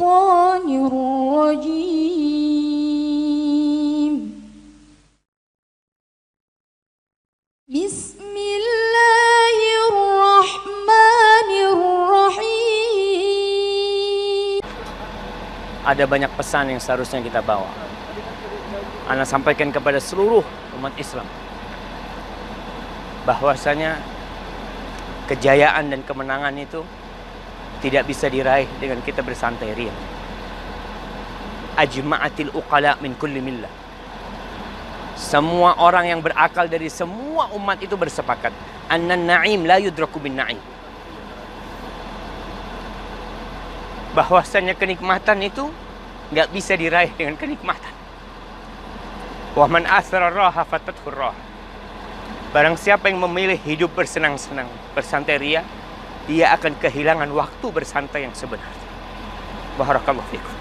الشيطان الرجيم بسم الله الرحمن الرحيم. Ada banyak pesan yang seharusnya kita bawa. Ana sampaikan kepada seluruh umat Islam bahwasanya kejayaan dan kemenangan itu tidak bisa diraih dengan kita bersantai ria. Ajma'atil uqala min kulli millah. Semua orang yang berakal dari semua umat itu bersepakat annan na'im la yudraku bin na'im. Bahwasanya kenikmatan itu nggak bisa diraih dengan kenikmatan. Wa man athara raha fatathu raha. Barang siapa yang memilih hidup bersenang-senang, bersantai ria, dia akan kehilangan waktu bersantai yang sebenarnya. Barakallahu fikum.